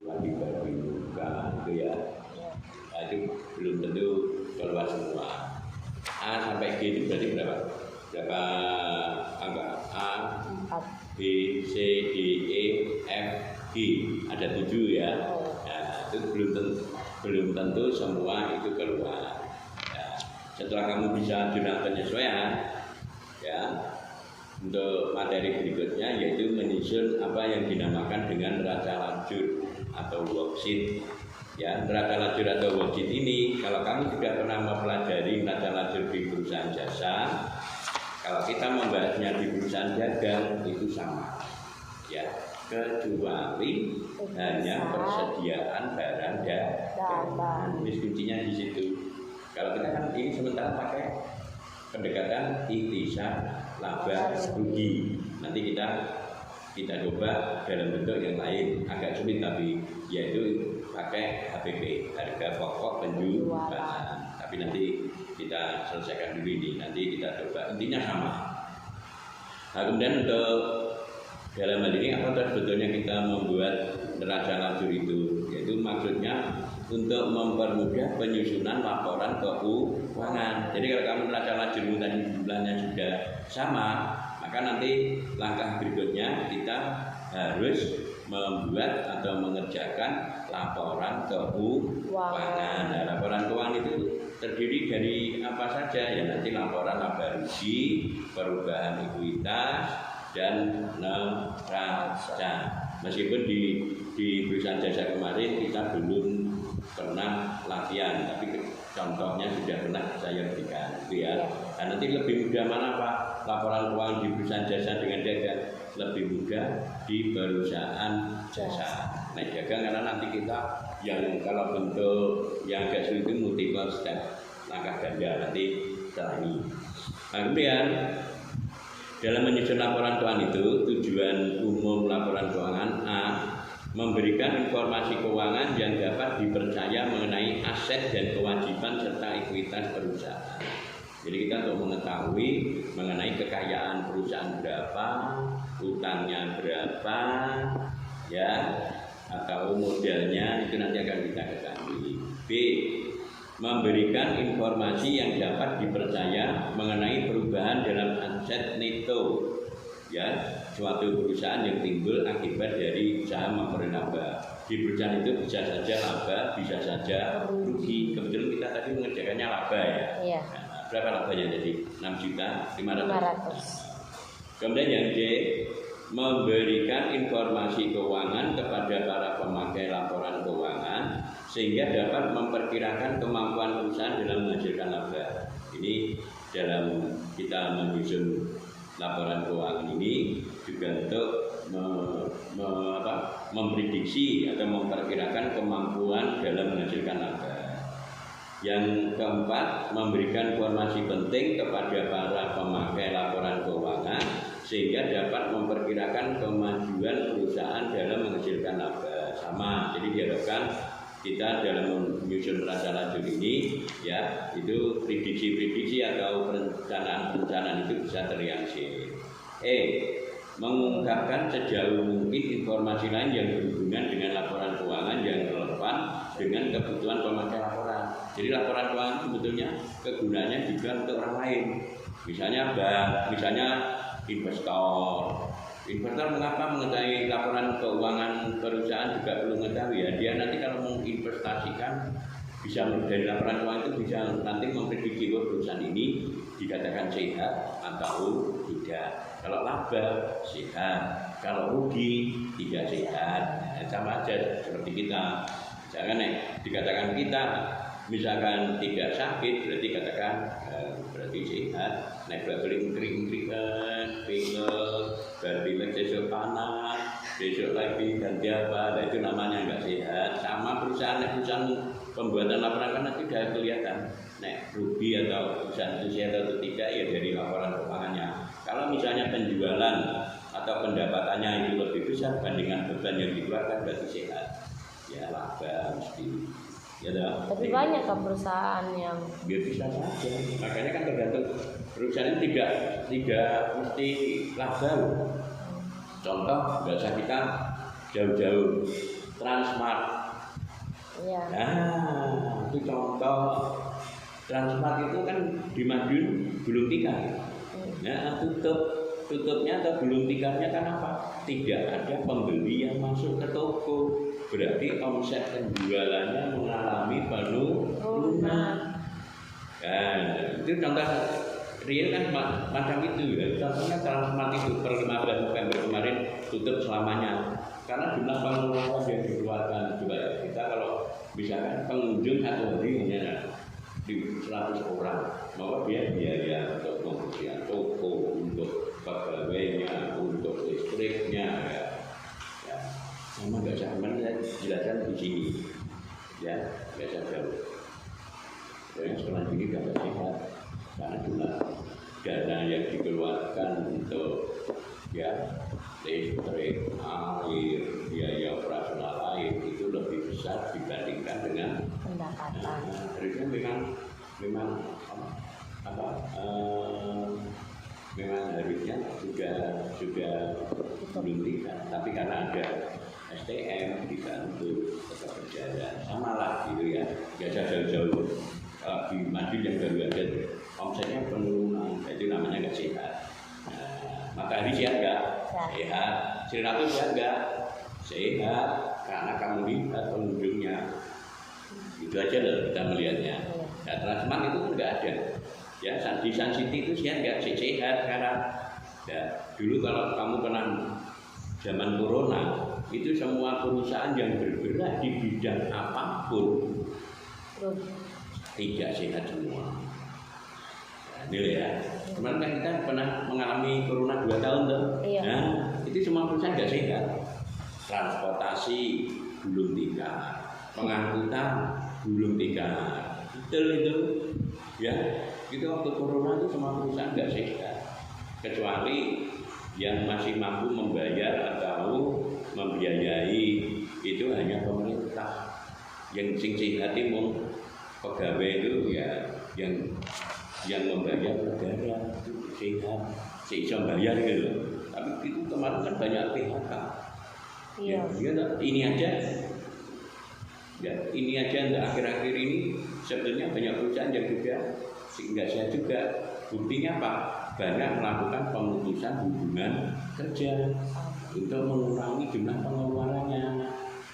lagi berbuka itu ya. Nah, itu belum tentu keluar semua. A sampai G itu berarti berapa? Berapa angka? A, B, C, D, E, F, G. Ada 7 ya. Nah, itu belum tentu semua itu keluar. Ya, setelah kamu bisa jurnal penyesuaian, ya, untuk materi berikutnya yaitu menyusun apa yang dinamakan dengan neraca lajur atau worksheet. Ya, neraca lajur atau worksheet ini kalau kamu sudah pernah mempelajari neraca lajur di perusahaan jasa, kalau kita membahasnya di perusahaan dagang itu sama, ya, kecuali hanya persediaan barang dagangan. Ini kuncinya di situ. Kalau kita kan ini sementara pakai pendekatan ikhtisar laba rugi. Nanti kita coba dalam bentuk yang lain, agak sulit tapi yaitu pakai HPP, harga pokok penjualan. Tapi nanti kita selesaikan dulu ini, nanti kita coba, intinya sama. Nah, kemudian untuk dalam hal ini apa sebetulnya kita membuat neraca lajur itu, yaitu maksudnya untuk mempermudah penyusunan laporan keuangan. Jadi kalau kamu neraca lajur tadi jumlahnya sudah sama, maka nanti langkah berikutnya kita harus membuat atau mengerjakan laporan keuangan. Nah, laporan keuangan itu terdiri dari apa saja? Ya nanti laporan laba rugi, perubahan ekuitas, dan neraca. Meskipun di perusahaan jasa kemarin kita belum pernah latihan, tapi contohnya sudah pernah saya berikan, gitu ya. Dan nanti lebih mudah mana Pak? Laporan keuangan di perusahaan jasa dengan dagang lebih mudah di perusahaan jasa. Nah, dagang karena nanti kita yang kalau bentuk yang agak sulit itu multiple step, langkah ganda nanti setelah ini. Nah, kemudian dalam menyusun laporan keuangan itu tujuan umum laporan keuangan A, memberikan informasi keuangan yang dapat dipercaya mengenai aset dan kewajiban serta ekuitas perusahaan. Jadi kita untuk mengetahui mengenai kekayaan perusahaan berapa, utangnya berapa, ya, atau modalnya itu nanti akan kita ketahui. B, memberikan informasi yang dapat dipercaya mengenai perubahan dalam aset neto, ya, suatu perusahaan yang timbul akibat dari usaha memperoleh laba. Di perusahaan itu bisa saja laba, bisa saja rugi. Kebetulan kita tadi mengerjakannya laba ya. Iya. Nah, berapa labanya jadi? 6.500.000. Kemudian yang D, memberikan informasi keuangan kepada para pemakai laporan keuangan sehingga dapat memperkirakan kemampuan perusahaan dalam menghasilkan laba. Ini dalam kita menyusun laporan keuangan ini juga untuk memprediksi atau memperkirakan kemampuan dalam menghasilkan laba. Yang keempat, memberikan informasi penting kepada para pemakai laporan keuangan sehingga dapat memperkirakan kemajuan perusahaan dalam menghasilkan laba. Sama, jadi diharapkan kita dalam menyusun neraca lajur ini, ya, itu prediksi-prediksi atau perencanaan-perencanaan itu bisa terrealisasi. Mengungkapkan sejauh mungkin informasi lain yang berhubungan dengan laporan keuangan yang relevan dengan kebutuhan pemakai laporan. Jadi laporan keuangan sebetulnya kegunaannya juga untuk orang lain. Misalnya bank, misalnya investor. Investor mengapa mengetahui laporan keuangan perusahaan juga perlu mengetahui ya. Dia nanti kalau menginvestasikan bisa dari laporan keuangan itu bisa nanti memprediksi bahwa perusahaan ini dikatakan sehat atau tidak. Kalau laba sehat, kalau rugi tidak sehat. Nah, sama aja seperti kita. Misalkan dikatakan kita misalkan tidak sakit berarti katakan berarti sehat. Nek beli kering-keringan, pingel, berbilek besok panas, besok lagi ganti apa, nah itu namanya nggak sehat. Sama perusahaan pembuatan laporan kan nanti sudah kelihatan. Nek rugi atau perusahaan itu sehat atau tidak ya dari laporan keuangannya. Kalau misalnya penjualan atau pendapatannya itu lebih besar bandingkan beban yang dikeluarkan berarti sehat. Ya laba mesti. Ya dah. Tapi banyak kan perusahaan yang biar bisa saja. Makanya kan tergantung perusahaan ini tidak mesti laba. Contoh nggak usah kita jauh-jauh Transmart. Iya. Nah, itu contoh. Transmart itu kan di Madiun gulung tikar. Nah, tutupnya atau gulung tikarnya kan apa? Tidak ada pembeli yang masuk ke toko. Berarti omset penjualannya mengalami penurunan. Nah, itu contoh real kan macam itu ya. Contohnya Transmart itu per 15 November kemarin tutup selamanya. Karena jumlah pengeluaran yang dikeluarkan juga ya. Kita kalau misalkan pengunjung satu hari hanya di 100 orang, maka dia biaya untuk pembersihan toko, untuk pegawainya, untuk listriknya, ya. Sama nggak sama saya jelaskan di sini, ya biasa jauh. Yang sekolah ini nggak sehat karena jumlah dana yang dikeluarkan untuk ya listrik, air, biaya operasional lain itu lebih besar dibandingkan dengan pendapatan. Harusnya memang memang harusnya juga diberikan, tapi karena ada STM dibantu tetap berjalan, sama lah gitu ya, biasa jauh-jauh di Madiun yang baru ada omsetnya penurunan, itu namanya nggak sehat. Matahari sehat nggak? Sehat. Siratu sehat nggak? Sehat, karena kamu lihat pengunjungnya. Itu aja loh kita melihatnya. Nah, Transmart itu kan nggak ada. Ya, di Sun City itu sehat nggak? Sehat sekarang. Ya, dulu kalau kamu pernah zaman corona, itu semua perusahaan yang bergerak di bidang apapun tidak sehat semua. Ini ya, kemarin kan kita pernah mengalami corona 2 tahun tuh. Iya. Nah, itu semua perusahaan nggak sehat. Transportasi gulung tikar, pengangkutan gulung tikar, betul itu. Ya, itu waktu corona itu semua perusahaan nggak sehat. Kecuali yang masih mampu membayar atau membiayai itu hanya pemerintah. Yang sing sehat itu pegawai itu ya yang membayar negara itu sehat, bisa bayar gitu. Tapi itu kemarin kan banyak PHK. Iya. Ya, ini aja. Ya, ini aja akhir-akhir ini sebenarnya banyak perusahaan yang juga nggak sehat juga. Buktinya apa? Banyak melakukan pemutusan hubungan kerja untuk mengurangi jumlah pengeluarannya.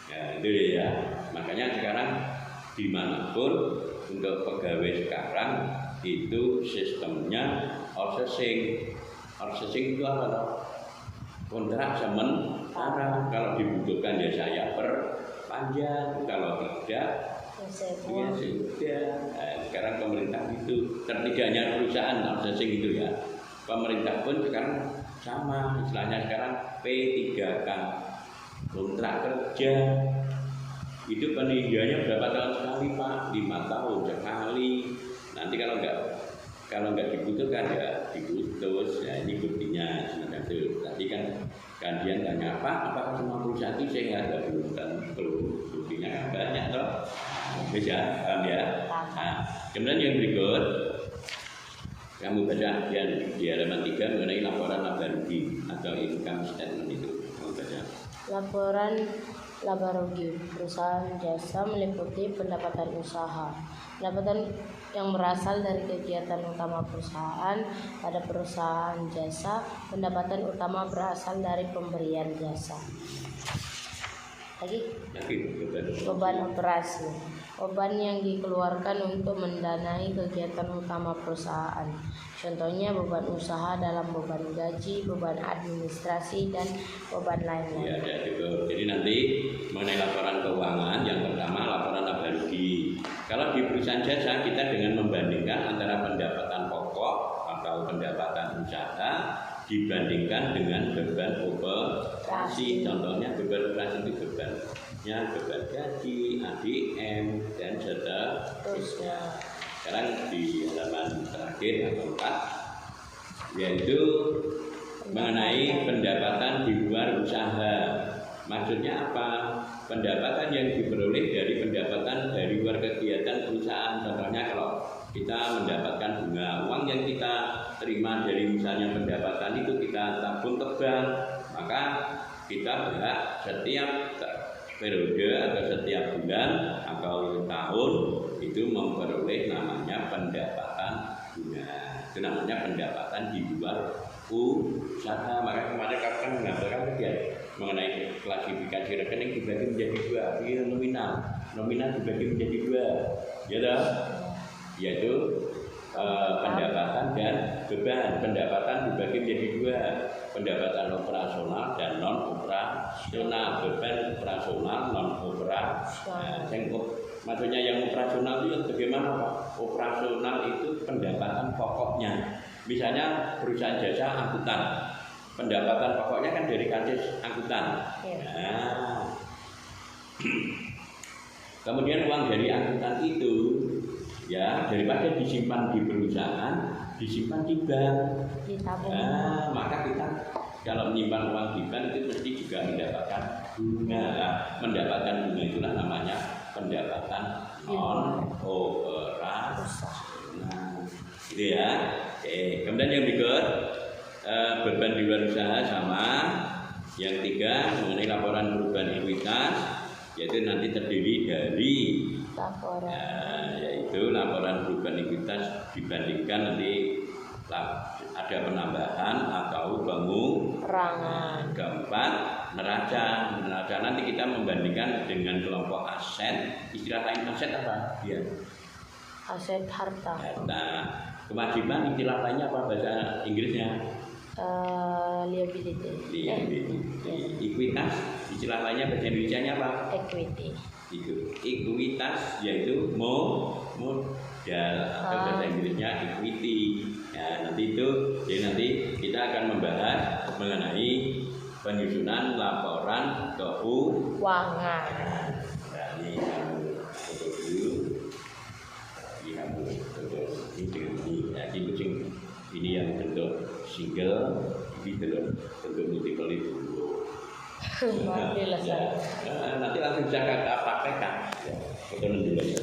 Ya, itu ya. Makanya sekarang dimanapun untuk pegawai sekarang itu sistemnya outsourcing. Outsourcing itu apa toh? Kontrak sementara, kalau dibutuhkan ya saya perpanjang, kalau tidak ya sudah. Nah, sekarang pemerintah itu tertiganya perusahaan outsourcing itu ya. Pemerintah pun sekarang sama, istilahnya sekarang P3K, kontrak kerja. Itu peninjauannya berapa tahun sekali Pak? 5 tahun sekali. Nanti kalau nggak dibutuhkan ya diputus. Ya ini buktinya semacam itu. Tadi kan kalian tanya apakah semua perusahaan itu sehat? Ya belum tentu. Buktinya kan banyak toh. Bisa, paham ya? Nah, kemudian yang berikut kamu baca di halaman 3 mengenai laporan laba rugi atau income statement itu. Kamu baca. Laporan laba rugi perusahaan jasa meliputi pendapatan usaha. Pendapatan yang berasal dari kegiatan utama perusahaan. Pada perusahaan jasa, pendapatan utama berasal dari pemberian jasa. Lagi beban operasi, beban yang dikeluarkan untuk mendanai kegiatan utama perusahaan. Contohnya beban usaha dalam beban gaji, beban administrasi, dan beban lainnya. Ya, cukup. Jadi nanti mengenai laporan keuangan, yang pertama laporan laba rugi. Kalau di perusahaan jasa kita dengan membandingkan antara pendapatan pokok atau pendapatan usaha dibandingkan dengan beban operasi. Contohnya beban operasi itu bebannya beban gaji, ADM, dan seterusnya. Sekarang di halaman terakhir atau 4, yaitu mengenai pendapatan di luar usaha. Maksudnya apa? Pendapatan yang diperoleh dari pendapatan dari luar kegiatan perusahaan. Contohnya kalau kita mendapatkan bunga, uang yang kita terima dari misalnya pendapatan itu kita tabung ke bank, maka kita berhak setiap periode atau setiap bulan atau tahun itu memperoleh namanya pendapatan bunga. Itu namanya pendapatan di luar usaha. Maka kemarin kakak kan mengatakan ya mengenai klasifikasi rekening dibagi menjadi dua, ini nominal dibagi menjadi dua, ya toh? Yaitu pendapatan dan beban. Pendapatan dibagi menjadi dua, pendapatan operasional dan non operasional. Beban operasional, non operasional. Maksudnya yang operasional itu bagaimana Pak? Operasional itu pendapatan pokoknya. Misalnya perusahaan jasa angkutan, pendapatan pokoknya kan dari karcis angkutan. Nah, kemudian uang dari angkutan itu ya daripada disimpan di perusahaan, disimpan di bank. Nah, maka kita kalau menyimpan uang di bank itu mesti juga mendapatkan bunga. Mendapatkan bunga itulah namanya pendapatan non operasional. Gitu ya. Oke. Kemudian yang berikut beban di luar usaha sama. Yang tiga mengenai laporan perubahan ekuitas, yaitu nanti terdiri dari yaitu laporan perubahan ekuitas dibandingkan nanti ada penambahan atau pengurangan. Keempat, neraca. Neraca nanti kita membandingkan dengan kelompok aset. Istilah lain aset apa? Ya. Aset harta. Nah, kewajiban istilah lainnya apa bahasa Inggrisnya? Liability. Ekuitas istilah lainnya bahasa Indonesianya apa? Equity. Ekuitas yaitu modal atau bahasa Inggrisnya equity. Ya, nanti itu jadi nanti kita akan membahas mengenai penyusunan laporan keuangan. Nah, ini kamu foto dulu. Ini kamu foto ini. Ini yang bentuk single, ini bentuk multiple itu. Nanti langsung bisa praktekkan. Foto dulu aja.